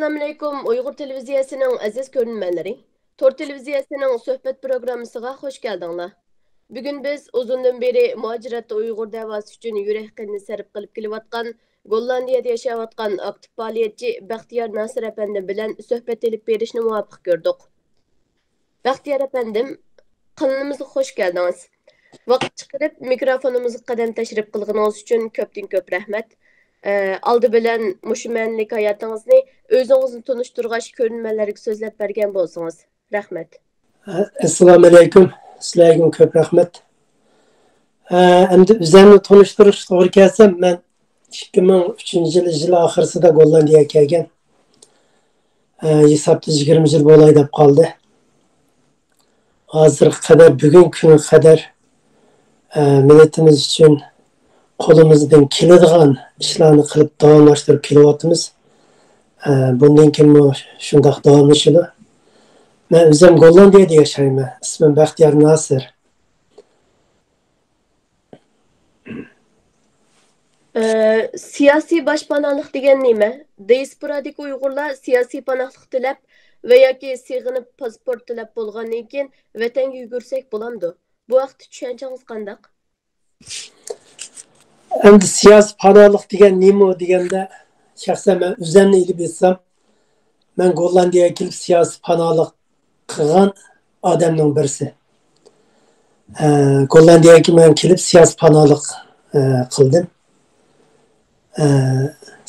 Assalamu alaikum Uyghur televiziyasının aziz görünmenleri. Tor televiziyasının söhbet programısıga hoş geldinglar. Bugün biz uzundan beri muhaciratda Uyghur davası üçün yürek qanını sarf qılıp kelyapatqan, Gollandiyada yaşayapatqan aktiv faaliyetçi Baxtiyar Nasir efendim bilen söhbet elip berishni muvaffaq gördük. Baxtiyar efendim, kanalımıza hoş geldiniz. Vaqt chiqarib mikrofonimizga qadam tashrif qilganingiz uchun ko'pdan-ko'p rahmat. Aldı bilan mushmanlik hayotingizni o'zingizni tunishtirg'ach ko'rinmalarga so'zlab bergan bo'lsangiz. Rahmat. Assalomu alaykum. Sizlarga ko'p rahmat. Endi o'zimni tunishtirish to'g'ri kelsa, men 2003-yil oxirisida Gollandiyaga kelgan. Hisobda 20 yil bo'lay deb qoldi. Hozirga qadar, bugun kuni qadar millatimiz uchun qo'limizdan keladigan ishlarni qilib davomlashtirib kelyapmiz. Bundan keyin shundoq davomlashadi. Men o'zim Gollandiyada yashayman. Ismim Baxtiyor Nasir. Siyosiy boshpanohlik degan nima? Diasporadagi Uyg'urlar siyosiy panohlik tilab va yoki sig'inib pasport tilab bo'lgandan keyin vatanga yugursak bo'lamdi. Bu vaqt tushanchangiz qandaq? Endi siyosiy panohlik degan nima deganda, shaxsan men o'zimni ilib etsam, men Gollandiyaga kelib siyosiy panohlik qilgan odamning birisi. Gollandiyaga men kelib siyosiy panohlik qildim.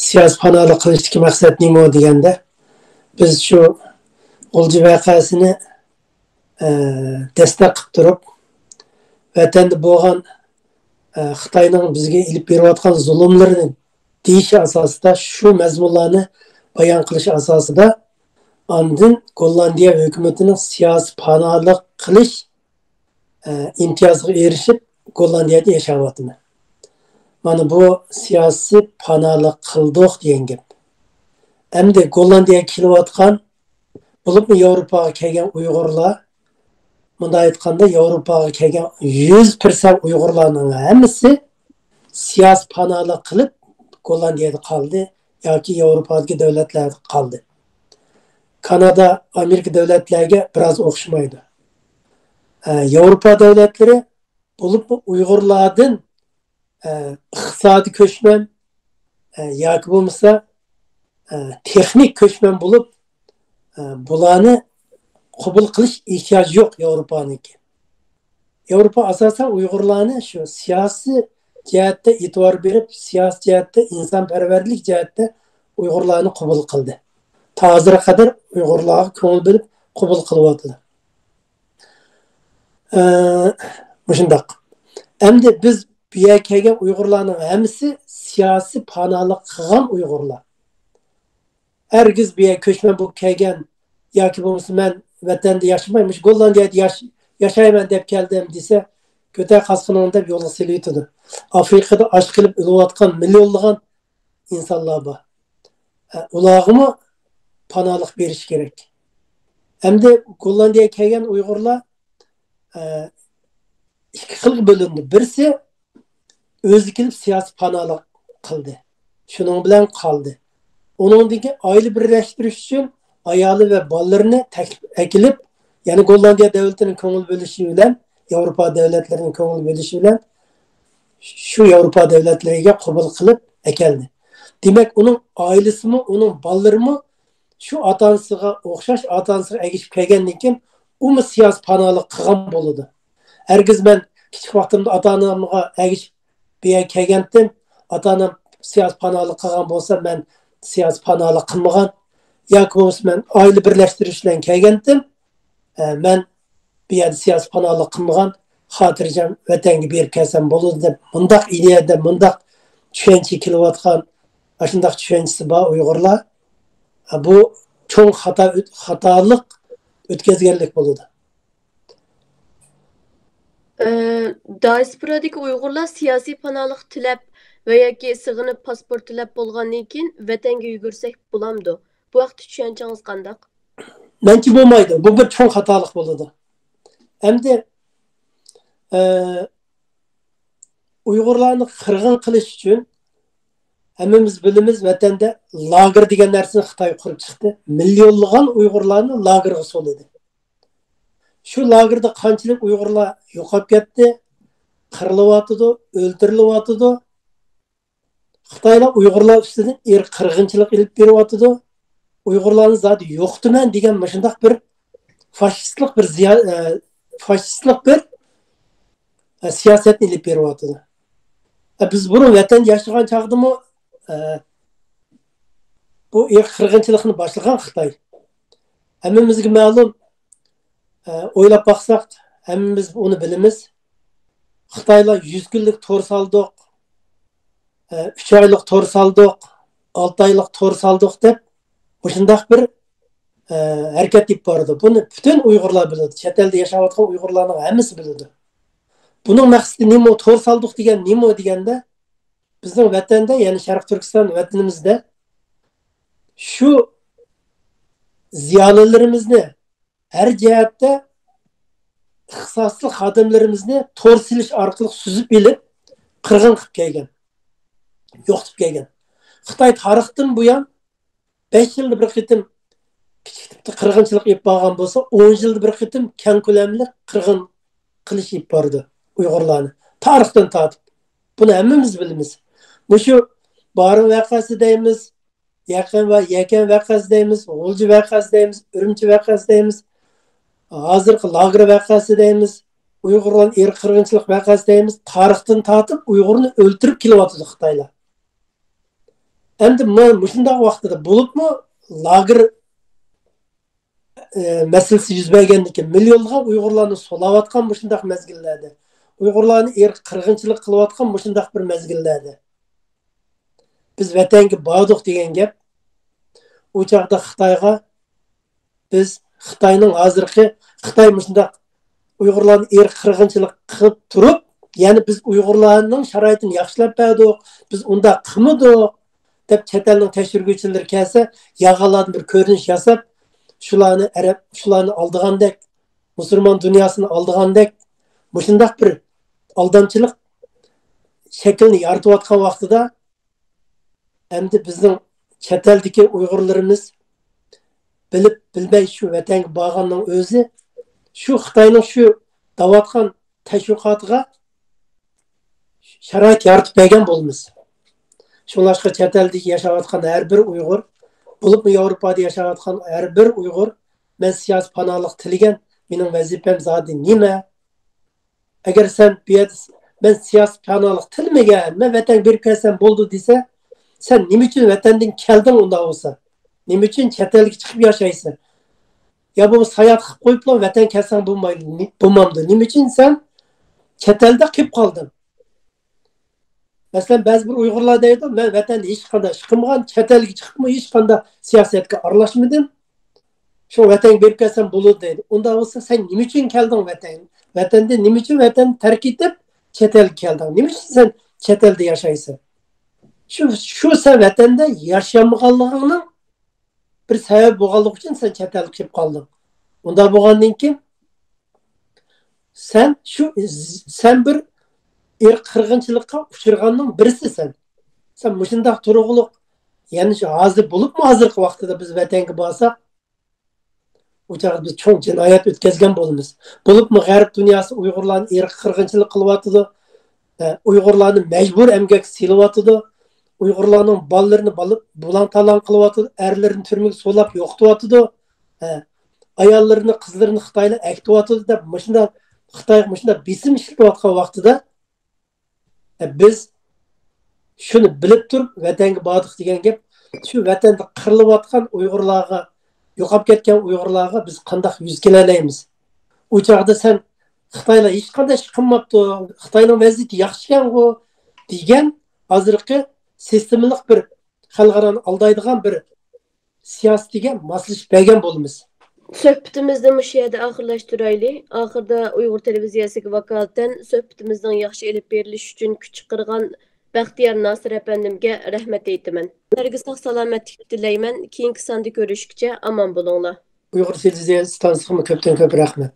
Siyosiy panohlik qilishdagi maqsad nima deganda, biz shu G'ulji voqeasini dastlab qilib turib, vatanda bo'lgan Xitoyning bizga ilib berayotgan zulmlarini deyish asosida shu mazmunlarni bayon qilish asosida andin Gollandiya hukumatining siyosiy panohlik qilish imtiyoziga erishib Gollandiyada yashayapman. Mana bu siyosiy panohlik qildik degan gap. Endi Gollandiyaga kelayotgan bo'lib Yevropaga kelgan Uyg'urlar, bunda aytganda Yevropaga kelgan 100% Uyg'urlarning hammasi siyosiy panohlik qilib Gollandiyada qoldi yoki Yevropadagi davlatlarda qoldi. Kanada, Amerika davlatlariga biroz o'xshamaydi. Yevropa davlatlari bo'lib Uyg'urlardan iqtisodiy ko'chman yoki bo'lmasa texnik ko'chman bo'lib bularni qabul qilish ehtiyoji yo'q Yevropaniki. Yevropa asosan Uyg'urlarni shu siyosiy jihatda e'tibor berib, siyosiy jihatda, insonparvarlik jihatda Uyg'urlarni qabul qildi. Hozirga qadar Uyg'urlarga ko'ngil berib qabul qilyapti. Shundoq. Endi biz bu yerga kelgan Uyg'urlarning hammasi siyosiy panohlik qilgan Uyg'urlar. Hergiz bir yerga ko'chman bo'lib kelgan yoki bo'lmasa men vatanda yashamayman, Gollandiyada yashayman deb keldim desa, ko'tar qasqinini deb yo'lga silyotdi. Afrikada aç qilib o'layotgan millionlagan insonlar bor. Ularga panohlik berish kerak. Endi Gollandiyaga kelgan Uyg'urlar ikki xilga bo'lindi. Birisi o'zi kelib siyosiy panohlik qildi. Shuning bilan qoldi. Onundaki aile birleştiriş için ayağlı ve ballarını ekilip, yani Gollandiya devletinin ko'ngil bölüşü bilen, Avrupa devletlerinin ko'ngil bölüşü bilen, şu Avrupa devletleriga qabul qilib ekeldi. Demek onun ailesi mi, onun balları mı şu atansıga o'xshash atansıga egishib kelgandan keyin u mu siyosiy panohlik qilgan bo'ladi. Hergiz men kichik vaqtimda ata-onamga egishib bu yerga kelgandim, ata-onam siyosiy panohlik qilgan bo'lsa, men siyosiy panohlik qilmagan yoki bo'lmasa men oila birlashtirish bilan kelgandim. Men bu yerda siyosiy panohlik qilmagan, xotirjam vatanga berib kelsam bo'ladi deb mundaq ideyada, mundaq tushuncha kelayotgan, shundoq tushunchasi bor Uyg'urlar. Bu cho'ng xatolik o'tkazganlik bo'ladi. Diasporadagi Uyg'urlar siyosiy panohlik tilab va yoki sig'inib pasport tilab bo'lgandan keyin vatanga yugursak bo'lamdi. Bu vaqt tushanchangiz qandaq? Menki bo'lmaydi. Bu bir cho'ng xatolik bo'ladi. Endi Uyg'urlarni qirg'in qilish uchun Hammamiz bilamiz, vatanda lager degan narsani Xitoy qurib chiqdi. Millionlagan Uyg'urlarni lagerga soladi. Shu lagerda qanchalik Uyg'urlar yo'qolib ketdi, qirilyotidi, o'ltirilyotidi. Xitoylar Uyg'urlar ustidan qirg'inchilik ilib beryotidi. Uyg'urlarni zodi yo'qdiman degan shundoq bir faşistlik bir siyosatni ilib beryotidi. Biz bunu vatan yaşagan çağdımı bu qirg'inchilikni boshlagan Xitoy. Hammamizga ma'lum, o'ylab baqsaq, hammamiz uni bilamiz. Xitoylar 100 kunlik to'r saldiq, 3 oylik to'r saldiq, 6 oylik to'r saldiq deb shundoq bir harakat deb bordi. Buni bütün Uyg'urlar biladi. Chet elda yashayotgan Uyg'urlarning hammasi biladi. Buning maqsadi nima? To'r saldiq degan nima deganda, bizning vatanda, ya'ni Sharq Turkiston vatanimizda şu ziyolilarimizni her jihatda ixtisosli xodimlarimizni to'r silish orqali suzib bilib qirg'in qilib kelgan, yo'qitib kelgan. Xitoy tarixdan buyon 5 yilda bir qitim kichik qirg'inchilik qilib borgan bo'lsa, 10 yilda bir qitim keng ko'lamli qirg'in qilish qilib bordi Uyg'urlarni. Tarixdan tortib. Buni hammamiz bilamiz. Bu shu Barin vaqasi deymiz, Yakan vaqasi deymiz, G'ulji vaqasi deymiz, Urumchi vaqasi deymiz. Hozirgi lager vaqasi deymiz, Uyg'urlar qirg'inchilik vaqasi deymiz. Tarixdan tortib Uyg'urni o'ltirib kelyapti Xitoylar. Endi shunday vaqtida bo'libmi lager masalasi yuz bergandan keyin millionlab Uyg'urlarni solayotgan shunday mezgillarda, Uyg'urlarni qirg'inchilik qilayotgan shunday bir mezgillarda biz vatanga bordik degan gap, u chaqda Xitoyga biz Xitoyning hozirgi Xitoy shunday Uyg'urlarni qirg'inchilik qilib turib, ya'ni biz Uyg'urlarning sharoitini yaxshilab berdik, biz unda qilmadik deb chet elning tashkilotchilari kelsa, yag'alardan bir ko'rinish yasab, shularni aldigandek, musulmon dunyosini aldigandek, shunday bir aldamchilik shaklini yaratayotgan vaqtida endi bizning chet eldagi Uyg'urlarimiz bilib bilmay shu vatanga borganning o'zi shu Xitoyning shu davatgan tashviqotiga sharoit yaratib bergan bo'lamiz. Şunlaşqa chet elda yashayotgan har bir Uyg'ur, bo'libmi Yevropada yashayotgan har bir Uyg'ur, men siyosiy panohlik tilagan, mening vazifam zodi nima? Agar sen men siyosiy panohlik tilmagan, men vatan berib kelsam bo'ldi desa, sen nima uchun vatandan kelding unda bo'lsa? Nima uchun chet elga chiqib yashaysan? Ya bu sayohat qilib qo'yiblar, vatan kelsang bo'lmamdi. Nima uchun sen chet elda qolib qolding? Mesela bazı bir Uyg'urlar deydi, men vatanda hech qanday ish qilmagan, chet elga chiqibmi, hech qanday siyosatga aralashmadim. Shu vatan berib kelsam bo'ladi deydi. Unda bo'lsa sen nima uchun kelding vatan? Vatanda nima uchun vatan tark etib chet elga kelding? Nima uchun sen chet elda yashaysan? Shu sen vatanda yashamaganligingning bir sabab bo'lganligi uchun sen chet elga kelib qolding. Unda bo'lgandan keyin sen bir qirg'inchilikqa uchraganning birisi sen. Sen mushundaq turug'liq, ya'ni shu hozir bo'libmi hozirgi vaqtida biz vatanga borsak, u chog'da biz cho'ng jinoyat o'tkazgan bo'lamiz. Bo'libmi g'arb dunyosi Uyg'urlarni qirg'inchilik qilyotdi, Uyg'urlarni majbur emgak silyotdi, Uyg'urlarning bolalarini bulan-talan qilyotdi, erlarini turmaga solab yo'qotdi, ayollarini, qizlarini Xitoylar aktyotdi deb Xitoy besim ishlayotgan vaqtida biz shuni bilib turib vatanga bordik degan gap, shu vatanda qirilayotgan Uyg'urlarga, yo'qolib ketgan Uyg'urlarga biz qanday yuz kelalaymiz? U chog'da sen Xitoylar hech qanday ish qilmabdi, Xitoyning vaziyati yaxshi ekan-ku degan hozirgi sistemalik bir xalqarani aldaydigan bir siyosatiga moslashib bergan bo'lamiz. Söhbətimizni bu yerdə axırlaşdıraylı. Axırda Uyğur televiziyasiga vakolatan söhbətimizin yaxşı elib berilishi uchun kuch qirgan Baxtiyor Nasir əfəndimə rəhmət aytaman. Sizlərə sağ-salamatlik tilayman. Keyingi sonda görüşgüçə aman bo'linglar. Uyğur televiziyasi stansiyasiga ko'pdan ko'p rahmat.